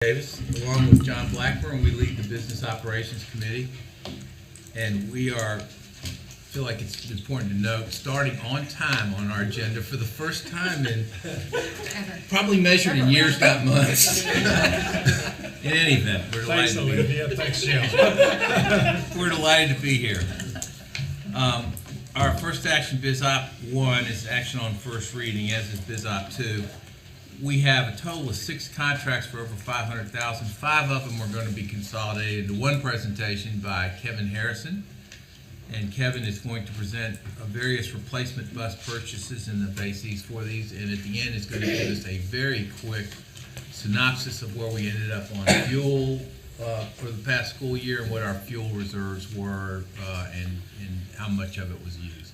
Davis, along with John Blackburn, we lead the Business Operations Committee. And we feel like it's important to note, starting on time on our agenda for the first time in, probably measured in years, not months. In any event, we're delighted to be here. Thanks, Jim. We're delighted to be here. Our first action, Biz Op 1, is action on first reading, as is Biz Op 2. We have a total of 6 contracts for over $500,000. 5 of them are going to be consolidated into one presentation by Kevin Harrison. And Kevin is going to present various replacement bus purchases and the bases for these. And at the end, is going to give us a very quick synopsis of where we ended up on fuel for the past school year and what our fuel reserves were and how much of it was used.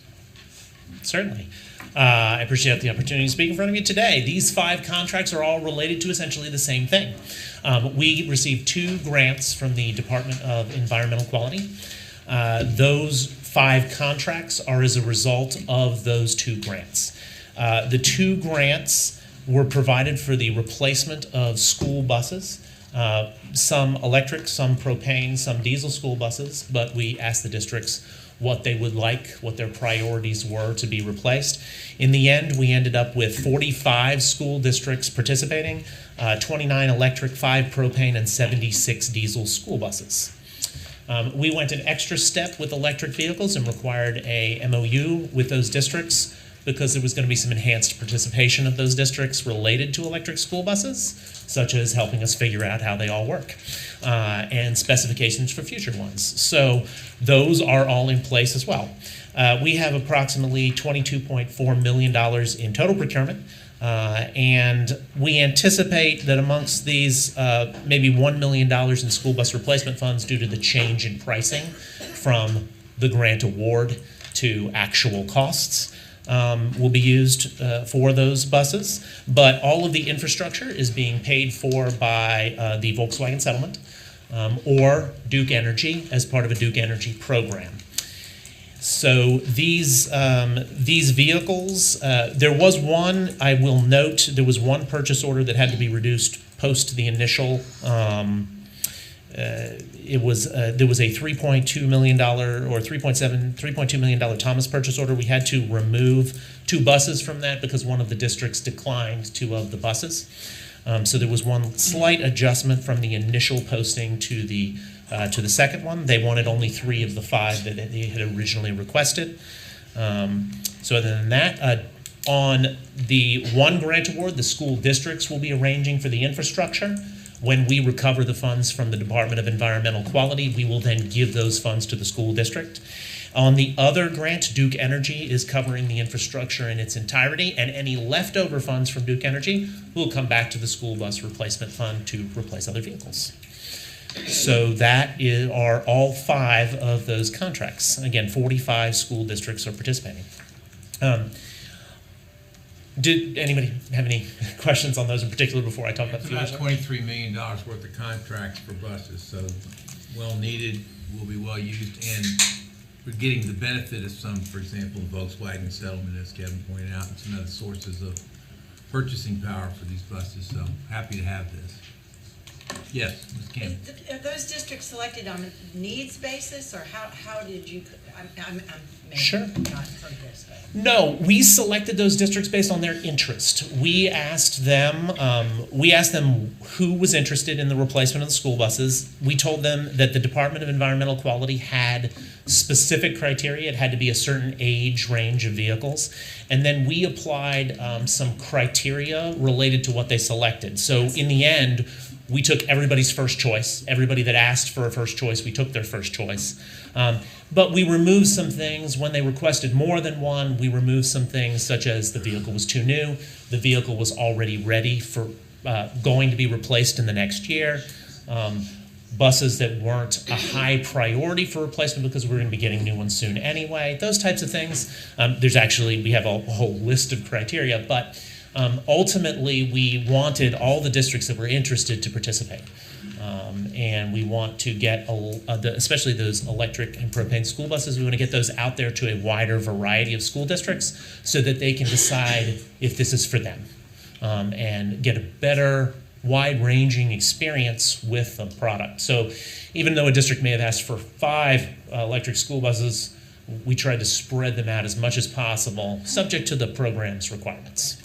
Certainly. I appreciate the opportunity to speak in front of you today. These 5 contracts are all related to essentially the same thing. We received 2 grants from the Department of Environmental Quality. Those 5 contracts are as a result of those 2 grants. The 2 grants were provided for the replacement of school buses, some electric, some propane, some diesel school buses, but we asked the districts what they would like, what their priorities were to be replaced. In the end, we ended up with 45 school districts participating, 29 electric, 5 propane, and 76 diesel school buses. We went an extra step with electric vehicles and required a MOU with those districts because there was going to be some enhanced participation of those districts related to electric school buses, such as helping us figure out how they all work, and specifications for future ones. So those are all in place as well. We have approximately $22.4 million in total procurement, and we anticipate that amongst these, maybe $1 million in school bus replacement funds due to the change in pricing from the grant award to actual costs. Will be used for those buses, but all of the infrastructure is being paid for by the Volkswagen settlement or Duke Energy as part of a Duke Energy program. So these vehicles, there was one, I will note, there was one purchase order that had to be reduced post the initial. There was a $3.2 million or $3.2 million Thomas purchase order. We had to remove 2 buses from that because one of the districts declined 2 of the buses. So there was one slight adjustment from the initial posting to the second one. They wanted only 3 of the 5 that they had originally requested. So other than that, on the one grant award, the school districts will be arranging for the infrastructure. When we recover the funds from the Department of Environmental Quality, we will then give those funds to the school district. On the other grant, Duke Energy is covering the infrastructure in its entirety, and any leftover funds from Duke Energy will come back to the school bus replacement fund to replace other vehicles. So that are all 5 of those contracts. Again, 45 school districts are participating. Did anybody have any questions on those in particular before I talk about the fuel? It's about $23 million worth of contracts for buses, so well needed, will be well used, and we're getting the benefit of some, for example, the Volkswagen settlement, as Kevin pointed out, and some other sources of purchasing power for these buses, so happy to have this. Yes, Ms. Campbell. Are those districts selected on a needs basis, or how did you? I'm Sure. not heard this, but. No, we selected those districts based on their interest. We asked them who was interested in the replacement of the school buses. We told them that the Department of Environmental Quality had specific criteria. It had to be a certain age range of vehicles. And then we applied some criteria related to what they selected. So in the end, we took everybody's first choice. Everybody that asked for a first choice, we took their first choice. But we removed some things. When they requested more than one, we removed some things such as the vehicle was too new, the vehicle was already ready for going to be replaced in the next year, buses that weren't a high priority for replacement because we're going to be getting new ones soon anyway, those types of things. We have a whole list of criteria, but ultimately we wanted all the districts that were interested to participate. And we want to get, especially those electric and propane school buses, we want to get those out there to a wider variety of school districts so that they can decide if this is for them and get a better wide-ranging experience with the product. So even though a district may have asked for 5 electric school buses, we tried to spread them out as much as possible, subject to the program's requirements.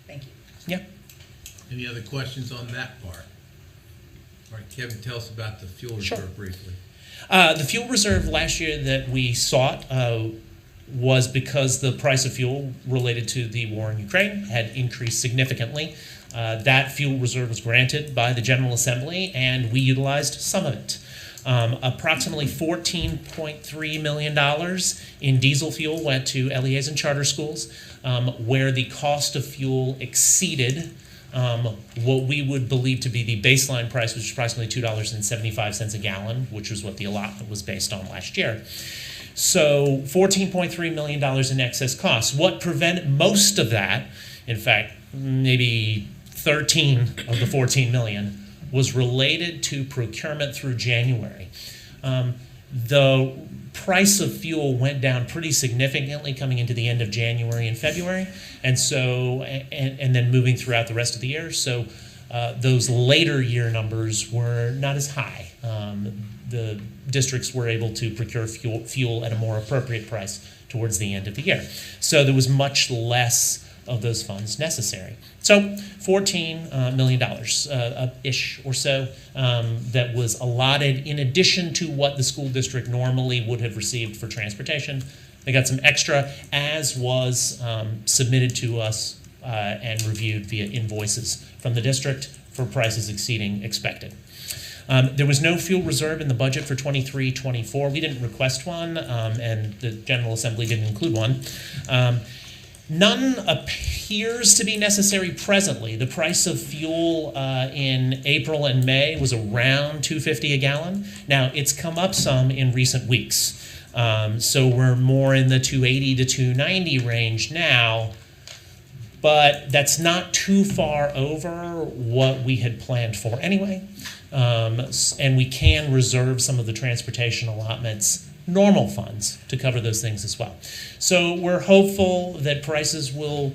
Thank you. Yeah. Any other questions on that part? All right, Kevin, tell us about the fuel Sure. reserve briefly. The fuel reserve last year that we sought was because the price of fuel related to the war in Ukraine had increased significantly. That fuel reserve was granted by the General Assembly, and we utilized some of it. Approximately $14.3 million in diesel fuel went to LEAs and charter schools, where the cost of fuel exceeded what we would believe to be the baseline price, which is approximately $2.75 a gallon, which was what the allotment was based on last year. So $14.3 million in excess costs. What prevented most of that, in fact, maybe 13 of the 14 million, was related to procurement through January. The price of fuel went down pretty significantly coming into the end of January and February, and so and then moving throughout the rest of the year. So those later year numbers were not as high. The districts were able to procure fuel at a more appropriate price towards the end of the year. So there was much less of those funds necessary. So $14 million ish or so that was allotted in addition to what the school district normally would have received for transportation. They got some extra, as was submitted to us and reviewed via invoices from the district for prices exceeding expected. There was no fuel reserve in the budget for 23-24. We didn't request one, and the General Assembly didn't include one. None appears to be necessary presently. The price of fuel in April and May was around $2.50 a gallon. Now, it's come up some in recent weeks. So we're more in the $2.80 to $2.90 range now, but that's not too far over what we had planned for anyway. And we can reserve some of the transportation allotments, normal funds, to cover those things as well. So we're hopeful that prices will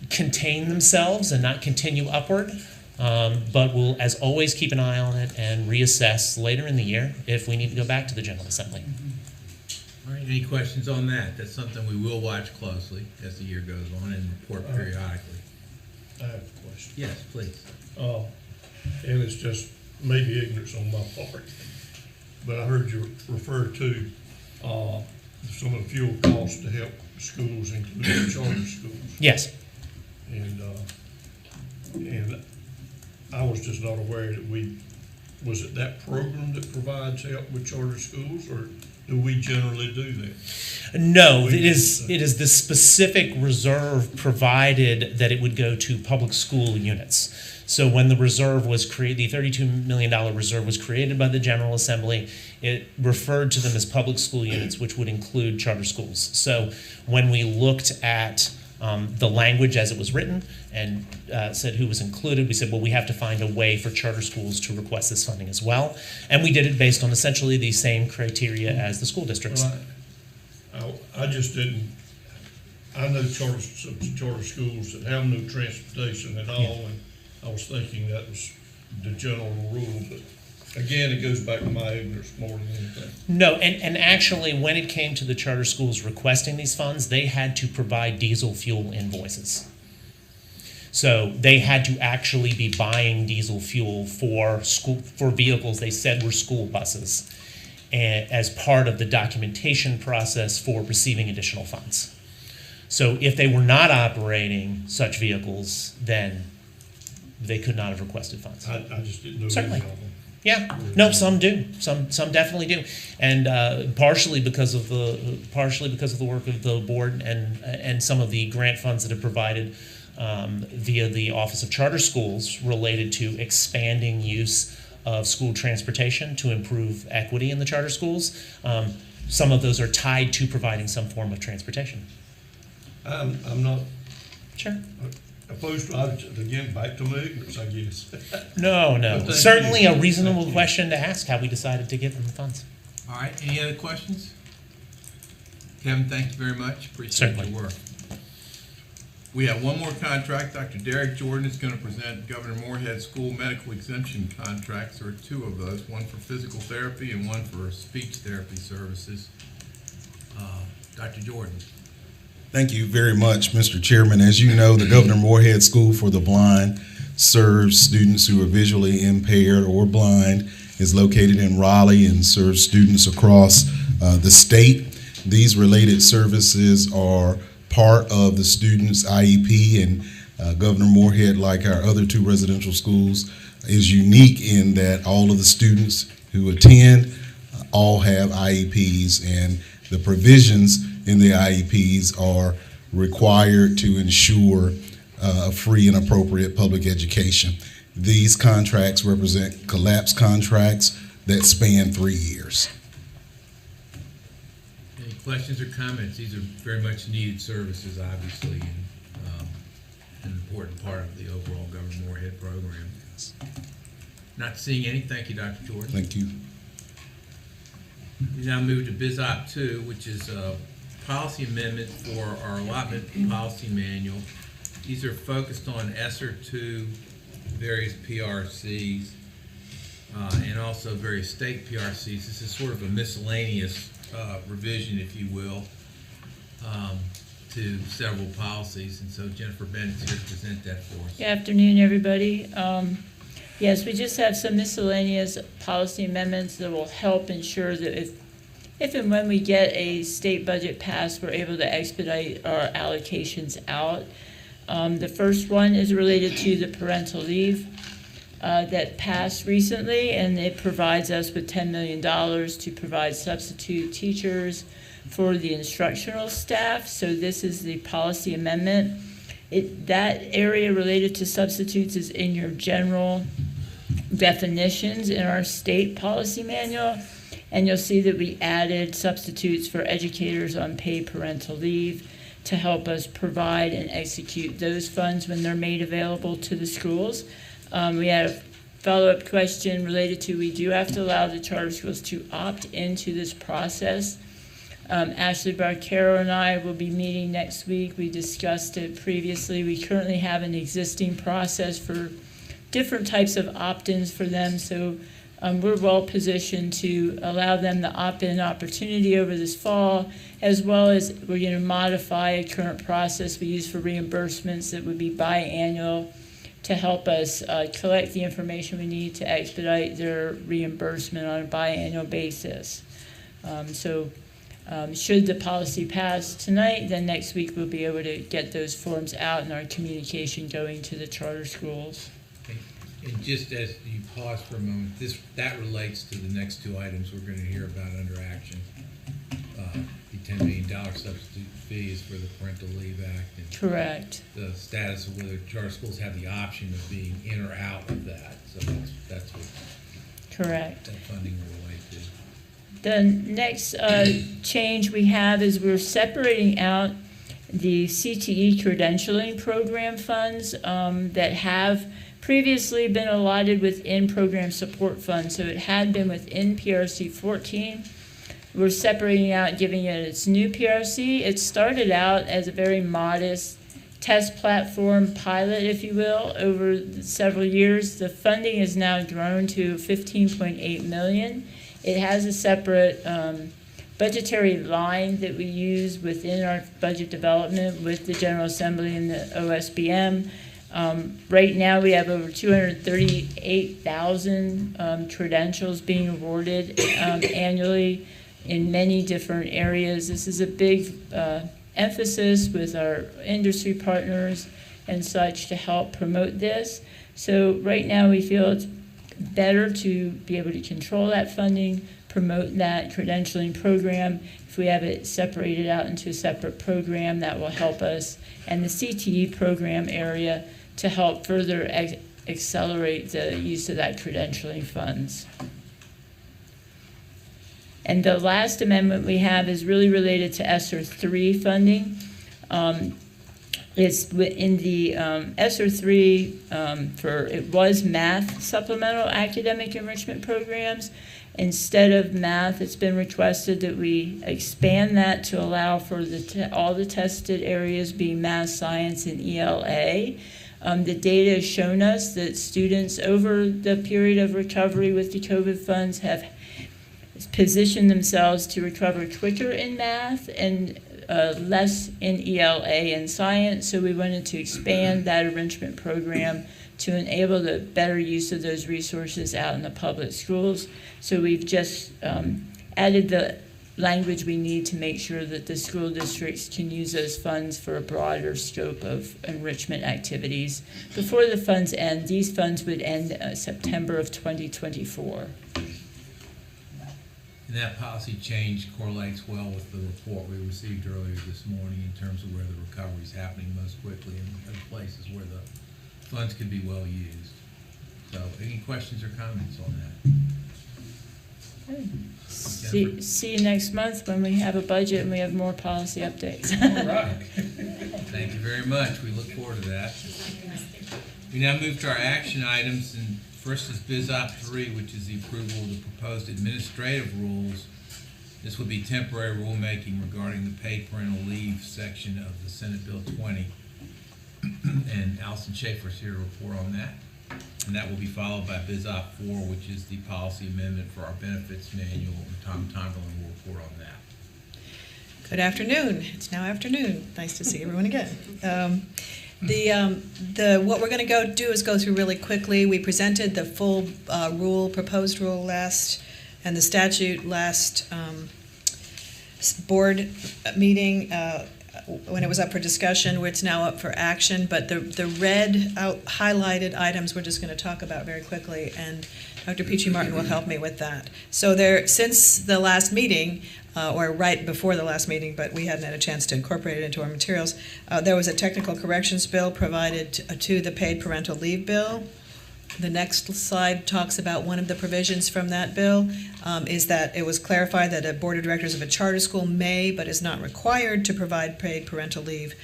contain themselves and not continue upward, but we'll, as always, keep an eye on it and reassess later in the year if we need to go back to the General Assembly. All right, any questions on that? That's something we will watch closely as the year goes on and report periodically. I have a question. Yes, please. And it's just maybe ignorance on my part, but I heard you refer to some of the fuel costs to help schools, including charter schools. Yes. And I was just not aware that was it that program that provides help with charter schools, or do we generally do that? No, it is the specific reserve provided that it would go to public school units. So when the reserve was created, the $32 million reserve was created by the General Assembly, it referred to them as public school units, which would include charter schools. So when we looked at the language as it was written and said who was included, we said, well, we have to find a way for charter schools to request this funding as well. And we did it based on essentially the same criteria as the school districts. Well, I just didn't, I know some charter schools that have no transportation at all, and I was thinking that was the general rule, but again, it goes back to my ignorance more than anything. No, and actually, when it came to the charter schools requesting these funds, they had to provide diesel fuel invoices. So they had to actually be buying diesel fuel for vehicles they said were school buses, and as part of the documentation process for receiving additional funds. So if they were not operating such vehicles, then they could not have requesed funds. I just didn't know. Certainly. Any of them. Yeah, no, some do. Some definitely do, and partially because of the work of the board and some of the grant funds that have provided via the Office of Charter Schools related to expanding use of school transportation to improve equity in the charter schools. Some of those are tied to providing some form of transportation. I'm not Sure. opposed to, again, back to my ignorance, I guess. No. Well, thank Certainly you. a reasonable Thank you. question to ask how we decided to give them the funds. All right, any other questions? Kevin, thank you very much. Appreciate Certainly. your work. We have one more contract. Dr. Derek Jordan is going to present Governor Moorhead School medical exemption contracts. There are two of those, one for physical therapy and one for speech therapy services. Dr. Jordan. Thank you very much, Mr. Chairman. As you know, the Governor Moorhead School for the Blind serves students who are visually impaired or blind, is located in Raleigh, and serves students across the state. These related services are part of the student's IEP, and Governor Moorhead, like our other two residential schools, is unique in that all of the students who attend all have IEPs, and the provisions in the IEPs are required to ensure a free and appropriate public education. These contracts represent collapse contracts that span 3 years. Any questions or comments? These are very much needed services, obviously, and an important part of the overall Governor Moorhead program. Not seeing any. Thank you, Dr. Jordan. Thank you. We now move to Biz Op 2, which is a policy amendment for our allotment policy manual. These are focused on ESSER 2, various PRCs, and also various state PRCs. This is sort of a miscellaneous revision, if you will, to several policies. And so Jennifer Bennett's here to present that for us. Good afternoon, everybody. Yes, we just have some miscellaneous policy amendments that will help ensure that if and when we get a state budget passed, we're able to expedite our allocations out. The first one is related to the parental leave that passed recently, and it provides us with $10 million to provide substitute teachers for the instructional staff. So this is the policy amendment. That area related to substitutes is in your general definitions in our state policy manual, and you'll see that we added substitutes for educators on paid parental leave to help us provide and execute those funds when they're made available to the schools. We had a follow-up question related to, we do have to allow the charter schools to opt into this process. Ashley Barcaro and I will be meeting next week. We discussed it previously. We currently have an existing process for different types of opt-ins for them, so we're well positioned to allow them the opt-in opportunity over this fall, as well as we're going to modify a current process we use for reimbursements that would be biannual to help us collect the information we need to expedite their reimbursement on a biannual basis. Should the policy pass tonight, then next week we'll be able to get those forms out and our communication going to the charter schools. And just as you pause for a moment, that relates to the next two items we're going to hear about under action. The $10 million substitute fees for the Parental Leave Act. And Correct. the status of whether charter schools have the option of being in or out of that. So that's what Correct. that funding will relate to. The next change we have is we're separating out the CTE credentialing program funds that have previously been allotted within program support funds. So it had been within PRC 14. We're separating out and giving it its new PRC. It started out as a very modest test platform pilot, if you will, over several years. The funding has now grown to $15.8 million. It has a separate budgetary line that we use within our budget development with the General Assembly and the OSBM. Right now, we have over 238,000 credentials being awarded annually in many different areas. This is a big emphasis with our industry partners and such to help promote this. So right now, we feel it's better to be able to control that funding, promote that credentialing program. If we have it separated out into a separate program, that will help us. And the CTE program area to help further accelerate the use of that credentialing funds. And the last amendment we have is really related to ESSER 3 funding. It's in the ESSER 3 it was math supplemental academic enrichment programs. Instead of math, it's been requested that we expand that to allow for all the tested areas being math, science, and ELA. The data has shown us that students over the period of recovery with the COVID funds have positioned themselves to recover quicker in math and less in ELA and science. So we wanted to expand that enrichment program to enable the better use of those resources out in the public schools. So we've just added the language we need to make sure that the school districts can use those funds for a broader scope of enrichment activities. Before the funds end, these funds would end September of 2024. And that policy change correlates well with the report we received earlier this morning in terms of where the recovery is happening most quickly and places where the funds can be well used. So any questions or comments on that? See you next month when we have a budget and we have more policy updates. All right. Thank you very much. We look forward to that. We now move to our action items, and first is Biz Op 3, which is the approval of the proposed administrative rules. This would be temporary rulemaking regarding the paid parental leave section of the Senate Bill 20. And Allison Schaefer is here to report on that. And that will be followed by Biz Op 4, which is the policy amendment for our benefits manual. And Tom Tomberlin will report on that. Good afternoon. It's now afternoon. Nice to see everyone again. What we're going to do is go through really quickly. We presented the full proposed rule last, and the statute last board meeting when it was up for discussion. It's now up for action, but the red highlighted items we're just going to talk about very quickly, and Dr. Peachy Martin will help me with that. So since the last meeting, or right before the last meeting, but we hadn't had a chance to incorporate it into our materials, there was a technical corrections bill provided to the paid parental leave bill. The next slide talks about one of the provisions from that bill, is that it was clarified that a board of directors of a charter school may, but is not required to provide paid parental leave.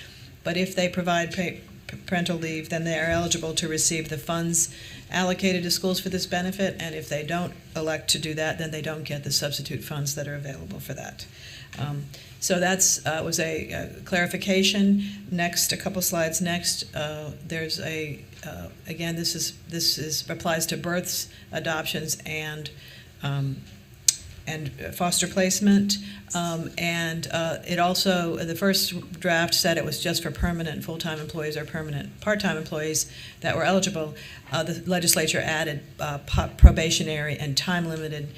But if they provide paid parental leave, then they are eligible to receive the funds allocated to schools for this benefit, and if they don't elect to do that, then they don't get the substitute funds that are available for that. So that's was a clarification. Next, a couple slides next, there's again, this applies to births, adoptions, and foster placement. It also, the first draft said it was just for permanent full-time employees or permanent part-time employees that were eligible. The legislature added probationary and time-limited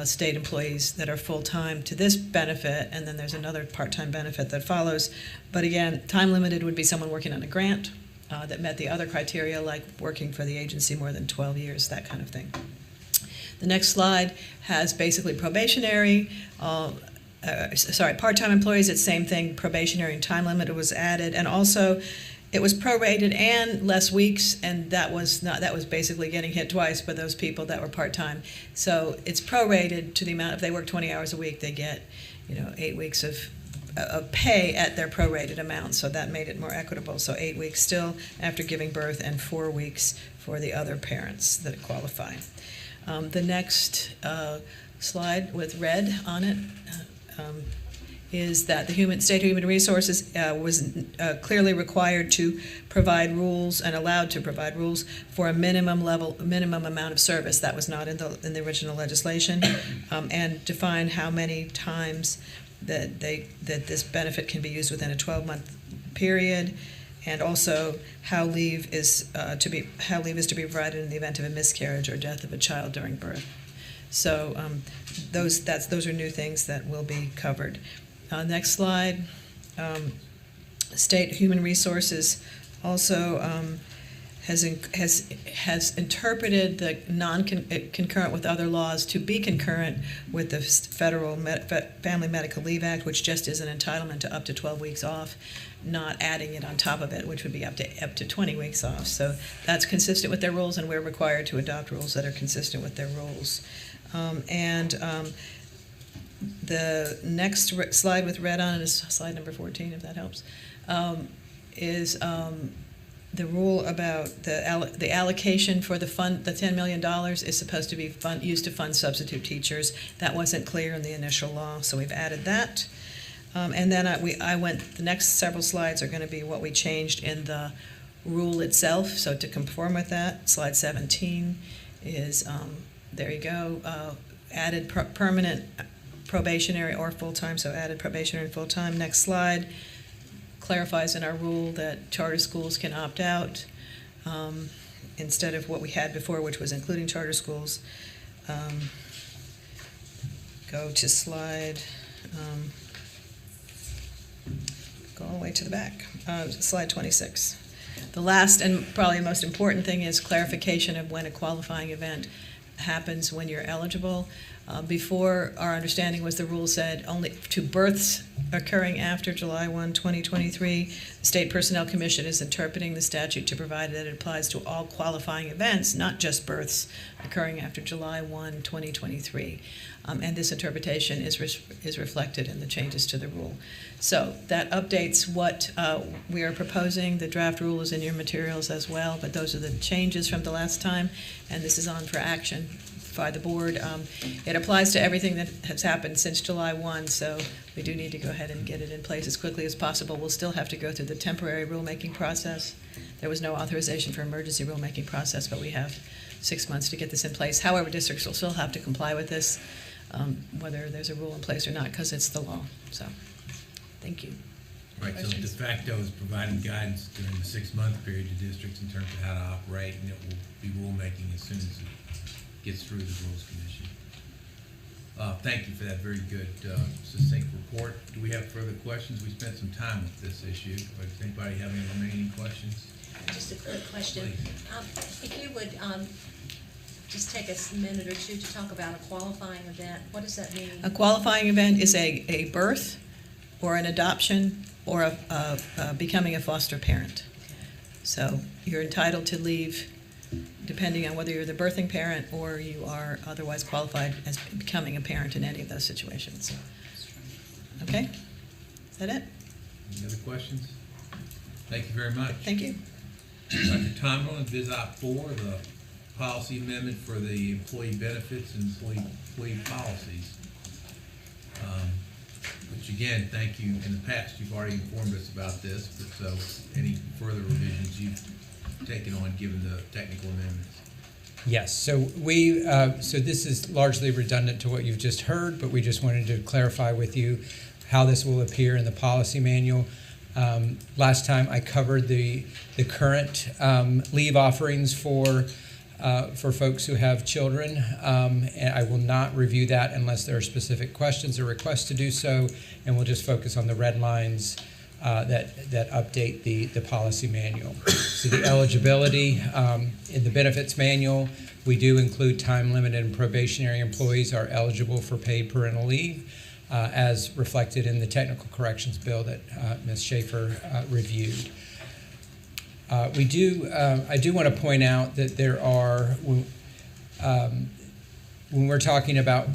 state employees that are full-time to this benefit, and then there's another part-time benefit that follows. But again, time-limited would be someone working on a grant that met the other criteria, like working for the agency more than 12 years, that kind of thing. The next slide has basically probationary, part-time employees, it's same thing, probationary and time limit was added, and also it was prorated and less weeks, and that was basically getting hit twice by those people that were part-time. So it's prorated to the amount, if they work 20 hours a week, they get 8 weeks of pay at their prorated amount, so that made it more equitable. So 8 weeks still after giving birth, and 4 weeks for the other parents that qualify. The next slide with red on it is that the State Human Resources was clearly required to provide rules and allowed to provide rules for a minimum amount of service. That was not in the original legislation, and define how many times that this benefit can be used within a 12-month period, and also how leave is to be provided in the event of a miscarriage or death of a child during birth. So those are new things that will be covered. Next slide. State Human Resources also has interpreted the concurrent with other laws to be concurrent with the Federal Family Medical Leave Act, which just is an entitlement to up to 12 weeks off, not adding it on top of it, which would be up to 20 weeks off. So that's consistent with their rules, and we're required to adopt rules that are consistent with their rules. The next slide with red on it is slide number 14, if that helps. is the rule about the allocation for the fund, the $10 million is supposed to be used to fund substitute teachers. That wasn't clear in the initial law, so we've added that. And then the next several slides are going to be what we changed in the rule itself. So to conform with that, slide 17 is, there you go, added permanent probationary or full-time, so added probationary and full-time. Next slide clarifies in our rule that charter schools can opt out instead of what we had before, which was including charter schools. Go to slide, go all the way to the back, slide 26. The last and probably most important thing is clarification of when a qualifying event happens when you're eligible. Before, our understanding was the rule said only to births occurring after July 1, 2023. The State Personnel Commission is interpreting the statute to provide that it applies to all qualifying events, not just births occurring after July 1, 2023. And this interpretation is reflected in the changes to the rule. So that updates what we are proposing. The draft rule is in your materials as well, but those are the changes from the last time, and this is on for action by the board. It applies to everything that has happened since July 1, so we do need to go ahead and get it in place as quickly as possible. We'll still have to go through the temporary rulemaking process. There was no authorization for emergency rulemaking process, but we have 6 months to get this in place. However, districts will still have to comply with this, whether there's a rule in place or not, because it's the law. So, thank you. Right, so de Questions? facto is providing guidance during the 6-month period to districts in terms of how to operate, and it will be rulemaking as soon as it gets through the Rules Commission. Thank you for that very good succinct report. Do we have further questions? We spent some time with this issue. Does anybody have any remaining questions? Just a quick question. Please. If you would just take a minute or two to talk about a qualifying event, what does that mean? A qualifying event is a birth or an adoption or becoming a foster parent. So you're entitled to leave depending on whether you're the birthing parent or you are otherwise qualified as becoming a parent in any of those situations. Okay? Is that it? Any other questions? Thank you very much. Thank you. Dr. Tomlin, Biz Op 4, the policy amendment for the employee benefits and employee policies. Which again, thank you. In the past, you've already informed us about this, but so any further revisions you've taken on given the technical amendments? Yes, so so this is largely redundant to what you've just heard, but we just wanted to clarify with you how this will appear in the policy manual. Last time I covered the current leave offerings for folks who have children, and I will not review that unless there are specific questions or requests to do so, and we'll just focus on the red lines that update the policy manual. So the eligibility in the benefits manual, we do include time-limited and probationary employees are eligible for paid parental leave, as reflected in the technical corrections bill that Ms. Schaefer reviewed. I do want to point out that there are, when we're talking about,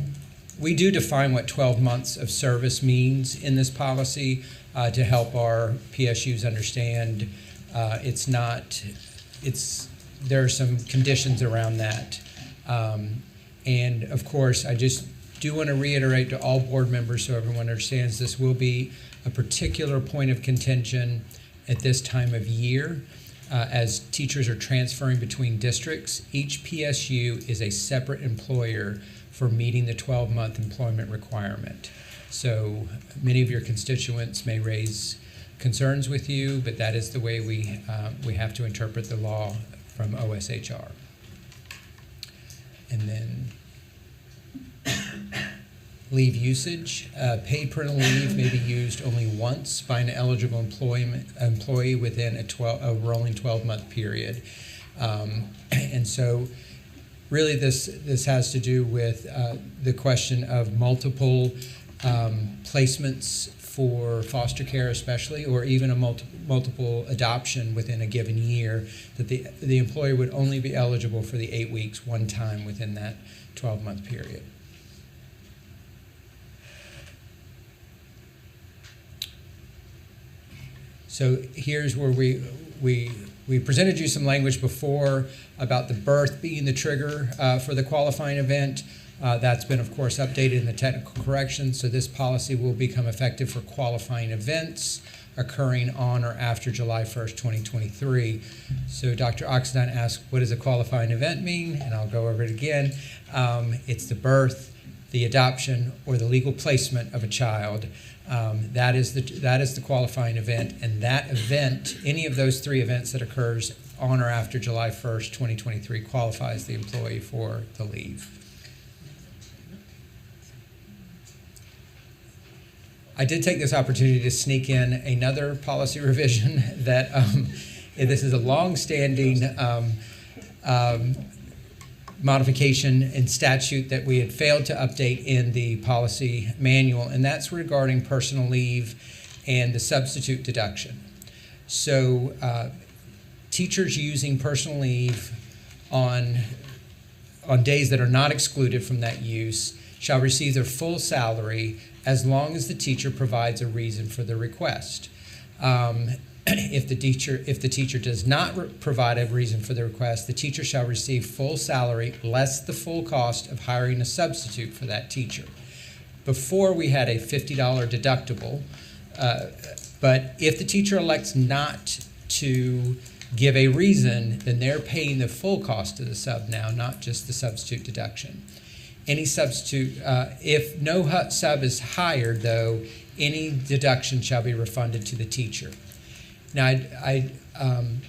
we do define what 12 months of service means in this policy to help our PSUs understand. There are some conditions around that. And of course, I just do want to reiterate to all board members so everyone understands this will be a particular point of contention at this time of year. As teachers are transferring between districts, each PSU is a separate employer for meeting the 12-month employment requirement. So many of your constituents may raise concerns with you, but that is the way we have to interpret the law from OSHR. And then leave usage. Paid parental leave may be used only once by an eligible employee within a rolling 12-month period. And so really this has to do with the question of multiple placements for foster care especially, or even a multiple adoption within a given year, that the employer would only be eligible for the 8 weeks one time within that 12-month period. So here's where we presented you some language before about the birth being the trigger for the qualifying event. That's been, of course, updated in the technical corrections, so this policy will become effective for qualifying events occurring on or after July 1st, 2023. So Dr. Oxendine asked, what does a qualifying event mean? And I'll go over it again. It's the birth, the adoption, or the legal placement of a child. That is the qualifying event, and that event, any of those three events that occurs on or after July 1st, 2023 qualifies the employee for the leave. I did take this opportunity to sneak in another policy revision that this is a long-standing modification in statute that we had failed to update in the policy manual, and that's regarding personal leave and the substitute deduction. So teachers using personal leave on days that are not excluded from that use shall receive their full salary as long as the teacher provides a reason for the request. If the teacher does not provide a reason for the request, the teacher shall receive full salary less the full cost of hiring a substitute for that teacher. Before, we had a $50 deductible, but if the teacher elects not to give a reason, then they're paying the full cost of the sub now, not just the substitute deduction. Any substitute, if no sub is hired, though, any deduction shall be refunded to the teacher. Now, and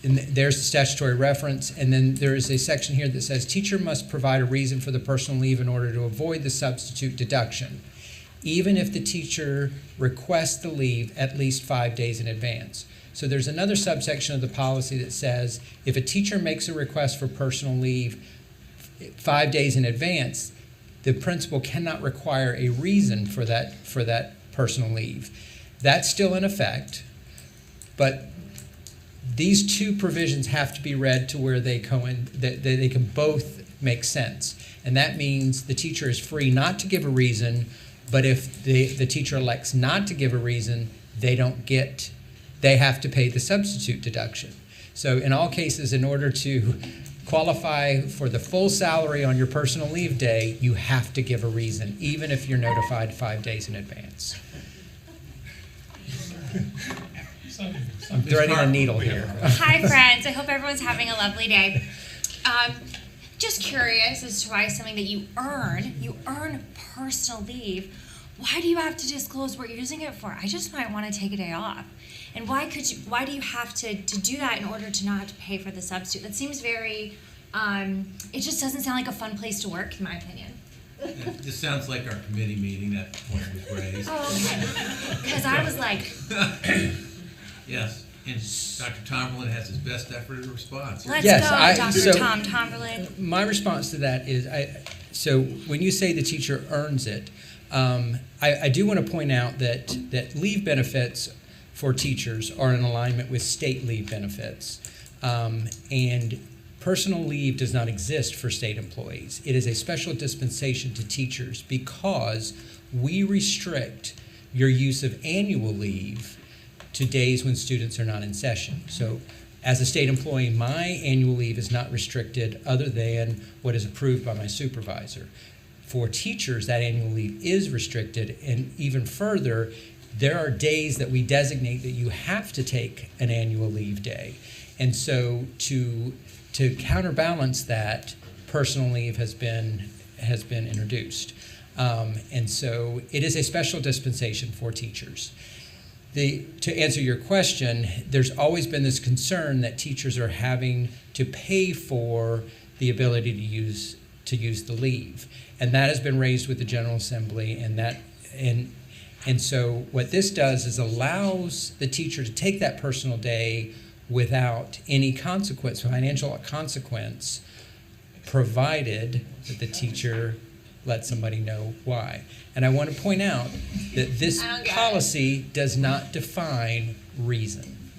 there's the statutory reference, and then there is a section here that says teacher must provide a reason for the personal leave in order to avoid the substitute deduction, even if the teacher requests the leave at least 5 days in advance. So there's another subsection of the policy that says if a teacher makes a request for personal leave 5 days in advance, the principal cannot require a reason for that personal leave. That's still in effect, but these two provisions have to be read to where they can both make sense. And that means the teacher is free not to give a reason, but if the teacher elects not to give a reason, they have to pay the substitute deduction. So in all cases, in order to qualify for the full salary on your personal leave day, you have to give a reason, even if you're notified 5 days in advance. I'm threading a needle here. Hi, friends. I hope everyone's having a lovely day. Just curious as to why something that you earn personal leave. Why do you have to disclose what you're using it for? I just might want to take a day off. And why do you have to do that in order to not have to pay for the substitute? That seems very, it just doesn't sound like a fun place to work, in my opinion. This sounds like our committee meeting, that point was raised. Oh, okay. Because I was like, Yes, and Dr. Tomberlin has his best effort in response. let's Yes, go, Dr. Tom Tomberlin. My response to that is, so when you say the teacher earns it, I do want to point out that leave benefits for teachers are in alignment with state leave benefits. And personal leave does not exist for state employees. It is a special dispensation to teachers because we restrict your use of annual leave to days when students are not in session. So as a state employee, my annual leave is not restricted other than what is approved by my supervisor. For teachers, that annual leave is restricted, and even further, there are days that we designate that you have to take an annual leave day. And so to counterbalance that, personal leave has been introduced. And so it is a special dispensation for teachers. To answer your question, there's always been this concern that teachers are having to pay for the ability to use the leave. And that has been raised with the General Assembly, and so what this does is allows the teacher to take that personal day without any financial consequence, provided that the teacher lets somebody know why. And I want to point out that this policy does not define reason.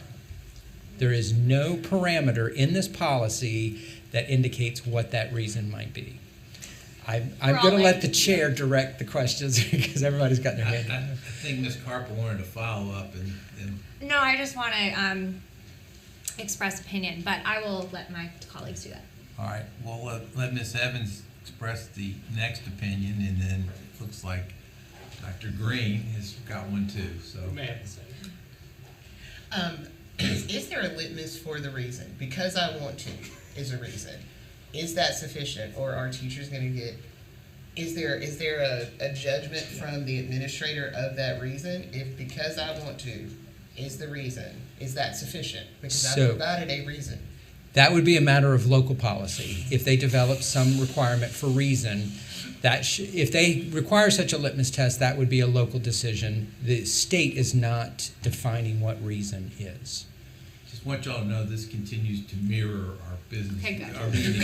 There is no parameter in this policy that indicates what that reason might be. I'm We're all going to let like- the chair direct the questions because everybody's got their I hand up. think Ms. Carper wanted to follow up and No, I just want to express opinion, but I will let my colleagues do that. all right, well, let Ms. Evans express the next opinion, and then it looks like Dr. Green has got one too, so. Is there a litmus for the reason? Because I want to is a reason. Is that sufficient, or are teachers gonna get, is there a judgment from the administrator of that reason? If because I want to is the reason, is that sufficient? Because I So- provided a reason. That would be a matter of local policy. If they develop some requirement for reason, if they require such a litmus test, that would be a local decision. The state is not defining what reason is. Just want y'all to know this continues to mirror our business. Okay, good. Our meeting.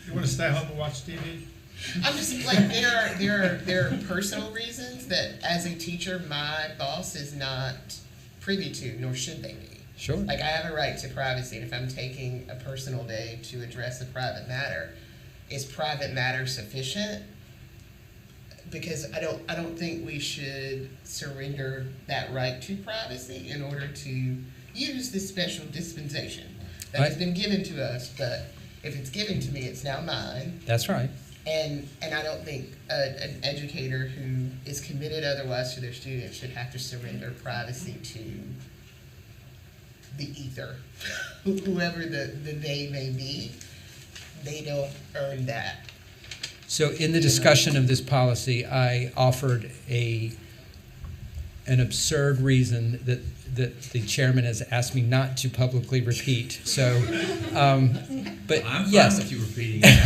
You wanna stay home and watch TV? I'm just like there are personal reasons that as a teacher my boss is not privy to, nor should they be. Sure. Like I have a right to privacy, and if I'm taking a personal day to address a private matter, is private matter sufficient? Because I don't think we should surrender that right to privacy in order to use this special dispensation that has Right. been given to us, but if it's given to me, it's now mine. That's right. And I don't think an educator who is committed otherwise to their students should have to surrender privacy to the ether. Whoever the they may be, they don't earn that. So in the discussion of this policy, I offered an absurd reason that the chairman has asked me not to publicly repeat. So, but I'm fine yes, with you repeating it.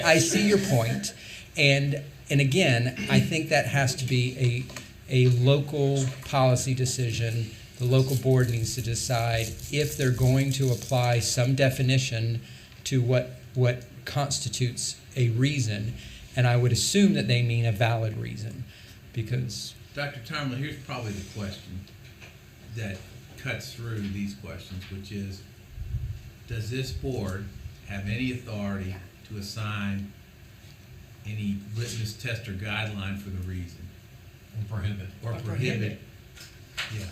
I see your point, and again, I think that has to be a local policy decision. The local board needs to decide if they're going to apply some definition to what constitutes a reason, and I would assume that they mean a valid reason, because Dr. Tomlin, here's probably the question that cuts through these questions, which is, does this board have any authority to assign any litmus test or guideline for the reason? Or prohibit. Yeah.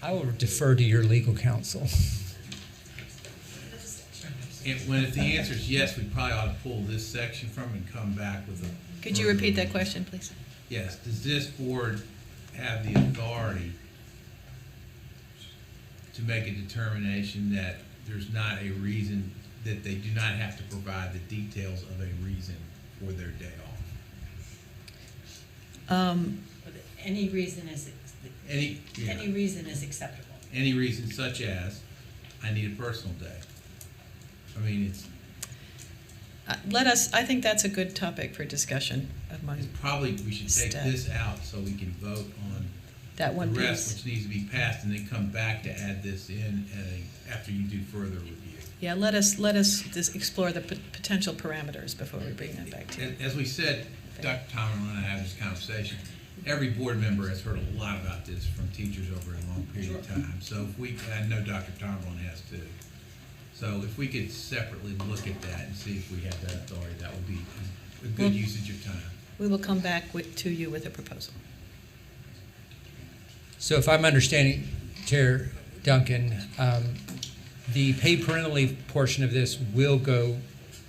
I will defer to your legal counsel. If the answer is yes, we probably ought to pull this section from it and come back with a. Could you repeat that question, please? Yes, does this board have the authority to make a determination that there's not a reason, that they do not have to provide the details of a reason for their day off? Any reason is, Any reason is acceptable. Any reason such as, I need a personal day. I mean, it's I think that's a good topic for discussion among probably, we should take Staff. this out so we can vote on that the one rest, piece. which needs to be passed, and then come back to add this in after you do further review. Yeah, let us just explore the potential parameters before we bring that back to you. As we said, Dr. Tomlin and I had this conversation, every board member has heard a lot about this from teachers over a long period of time. So if we, I know Dr. Tomlin has too. So if we could separately look at that and see if we have that authority, that would be a good usage of time. We will come back to you with a proposal. So if I'm understanding, Chair Duncan, the paid parental leave portion of this will go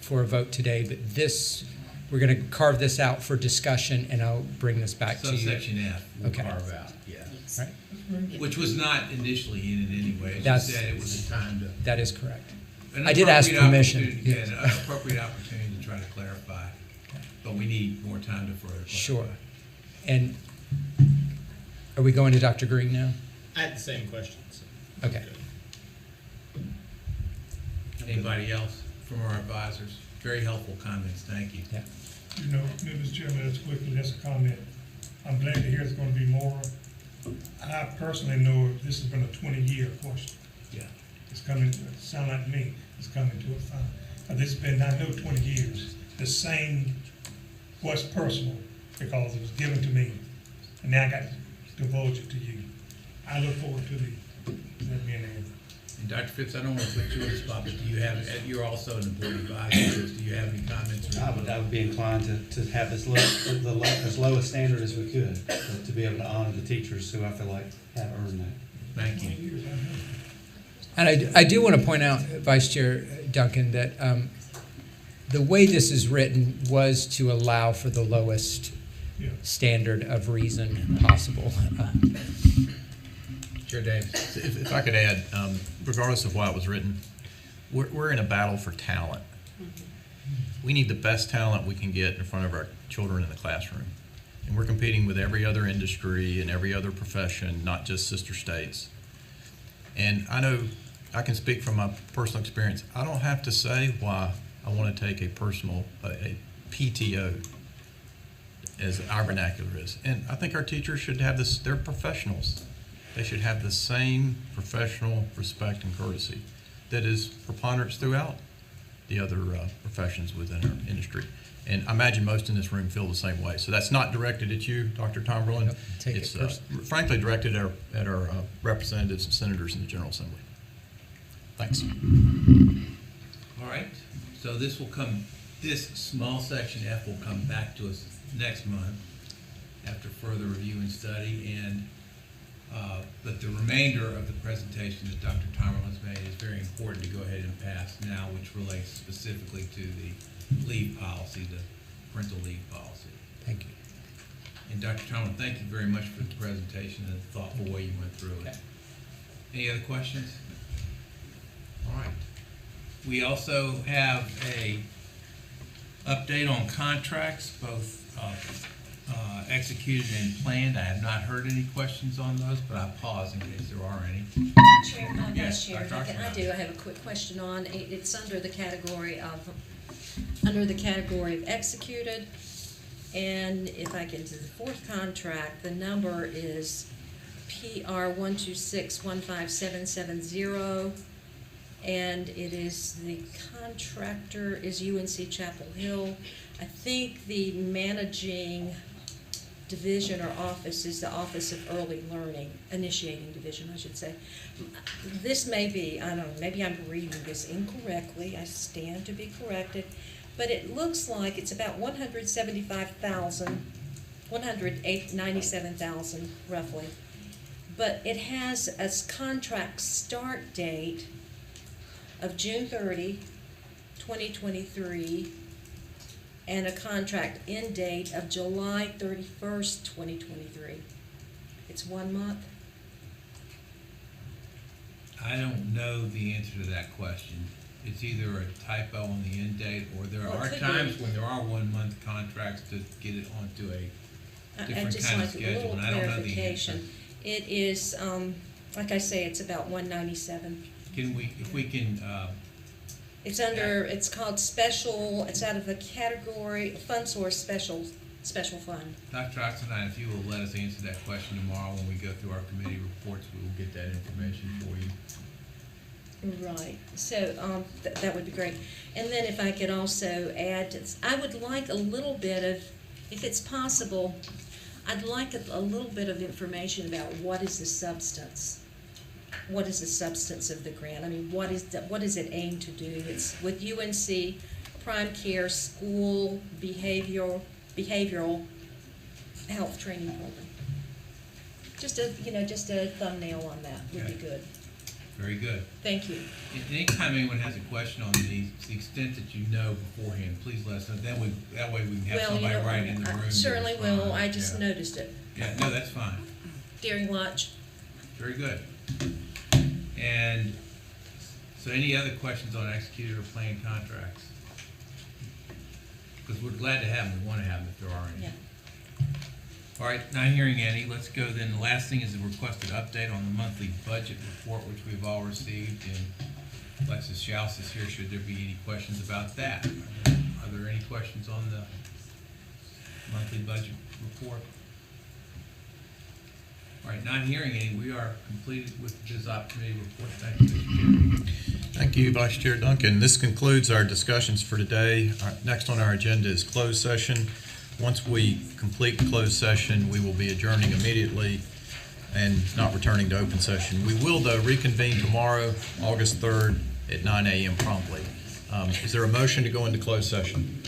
for a vote today, but this, we're going to carve this out for discussion, and I'll bring this back to you. Subsection F, we'll Okay. carve out, yeah. Right? Which was not initially in it anyway. As That's- you said, it was a time to. That is correct. an I did ask appropriate permission, opportunity- yes. yeah, an appropriate opportunity to try to clarify, but we need more time to further clarify. Sure. And are we going to Dr. Green now? I had the same questions. Okay. Anybody else from our advisors? Very helpful comments, thank you. Yeah. You know, Mr. Chairman, just quickly, just a comment. I'm glad to hear it's gonna be more. I personally know this has been a 20-year question. Yeah. It's coming, sound like me, it's coming to a final. This has been, I know 20 years, the same, what's personal, because it was given to me, and now I got to divulge it to you. I look forward to that being there. And Dr. Phipps, I don't want to put you on the spot, but do you have, you're also an employee advisor, do you have any comments? I would be inclined to have as low a standard as we could, to be able to honor the teachers who I feel like have earned that. Thank you. And I do want to point out, Vice Chair Duncan, that the way this is written was to allow for the lowest Yeah. standard of reason possible. Chair Davis. If I could add, regardless of why it was written, we're in a battle for talent. We need the best talent we can get in front of our children in the classroom. And we're competing with every other industry and every other profession, not just sister states. And I know, I can speak from my personal experience, I don't have to say why I want to take a PTO, as our vernacular is. And I think our teachers should have this, they're professionals. They should have the same professional respect and courtesy that is preponderance throughout the other professions within our industry. And I imagine most in this room feel the same way. So that's not directed at you, Dr. Tomberlin. Nope, take it It's personally. frankly directed at our representatives and senators in the General Assembly. Thanks. All right, so this small section F will come back to us next month after further review and study, and but the remainder of the presentation that Dr. Tomberlin's made is very important to go ahead and pass now, which relates specifically to the leave policy, the parental leave policy. Thank you. And Dr. Tomlin, thank you very much for the presentation and the thoughtful way you went through it. Any other questions? All right. We also have a update on contracts, both executed and planned. I have not heard any questions on those, but I pause in case there are any. Chair, Yes, Vice Chair, Dr. Duncan, I Archibald. do, I have a quick question on, it's under the category of executed. And if I get to the fourth contract, the number is PR 126-15770. And it is, the contractor is UNC Chapel Hill. I think the managing division or office is the Office of Early Learning, initiating division, I should say. This may be, I don't know, maybe I'm reading this incorrectly, I stand to be corrected, but it looks like it's about 197,000 roughly. But it has a contract start date of June 30, 2023, and a contract end date of July 31st, 2023. It's 1 month? I don't know the answer to that question. It's either a typo on the end date, or there Well, it are could times be. when there are 1 month contracts to get it onto a I'd different just kind of like a schedule, little and I don't know the answer. clarification. It is, like I say, it's about 197. Can we, if we can, It's under, it's called special, it's out of the category, fund source special fund. Dr. Oxendine, if you will let us answer that question tomorrow when we go through our committee reports, we will get that information for you. Right, so, that would be great. And then if I could also add, I would like a little bit of, if it's possible, I'd like a little bit of information about what is the substance. What is the substance of the grant? I mean, what is it aimed to do? It's with UNC Prime Care School Behavioral Health Training Program. Just a thumbnail on that would be Okay. good. Very good. Thank you. Anytime anyone has a question on these, to the extent that you know beforehand, please let us know. That way we can have Well, somebody right in the room. I to certainly respond. will. I just Yeah. noticed it Yeah, no, that's fine. during lunch. Very good. And so any other questions on executed or planned contracts? Because we're glad to have them, we want to have them if there are any. Yeah. All right, not hearing any, let's go then. The last thing is the requested update on the monthly budget report, which we've all received, and Alexis Schaus is here, should there be any questions about that? Are there any questions on the monthly budget report? All right, not hearing any, we are completed with the BizOp committee report. Thank you, Mr. Chairman. Thank you, Vice Chair Duncan. This concludes our discussions for today. Next on our agenda is closed session. Once we complete the closed session, we will be adjourning immediately. and not returning to open session. We will, though, reconvene tomorrow, August 3rd, at 9 a.m. promptly. Is there a motion to go into closed session?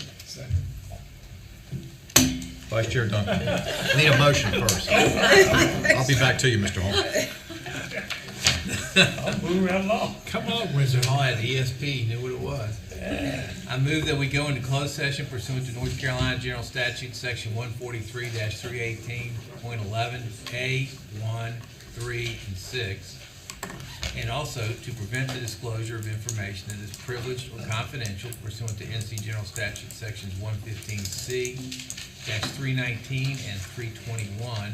Vice Chair Duncan. I need a motion first. I'll be back to you, Mr. Hall. I'll move right along. Come on, Wizard. Hall had the ESP, knew what it was. I move that we go into closed session pursuant to North Carolina General Statute, Section 143-318.11, A, 1, 3, and 6, and also to prevent the disclosure of information that is privileged or confidential pursuant to NC General Statute, Sections 115C-319 and 321,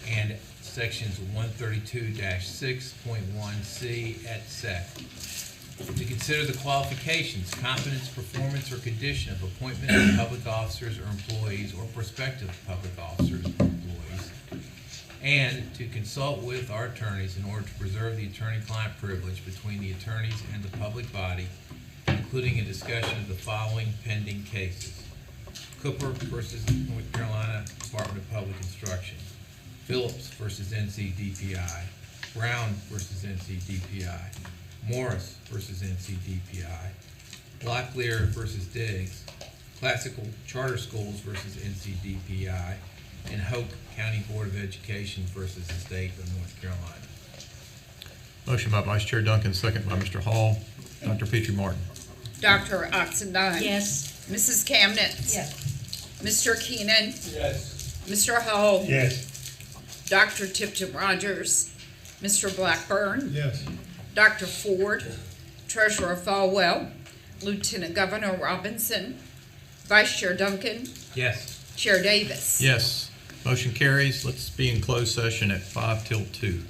and Sections 132-6.1C et sec. To consider the qualifications, competence, performance, or condition of appointment of public officers or employees or prospective public officers or employees, and to consult with our attorneys in order to preserve the attorney-client privilege between the attorneys and the public body, including a discussion of the following pending cases: Cooper versus North Carolina Department of Public Instruction, Phillips versus NC DPI, Brown versus NC DPI, Morris versus NC DPI, Locklear versus Diggs, Classical Charter Schools versus NC DPI, and Hope County Board of Education versus the State of North Carolina. Motion by Vice Chair Duncan, second by Mr. Hall. Dr. Petrie Martin. Dr. Oxendine. Yes. Mrs. Kamnitz. Yes. Mr. Keenan. Yes. Mr. Hall. Yes. Dr. Tipton Rogers. Mr. Blackburn. Yes. Dr. Ford. Treasurer Falwell. Lieutenant Governor Robinson. Vice Chair Duncan. Yes. Chair Davis. Yes. Motion carries. Let's be in closed session at 5 till 2.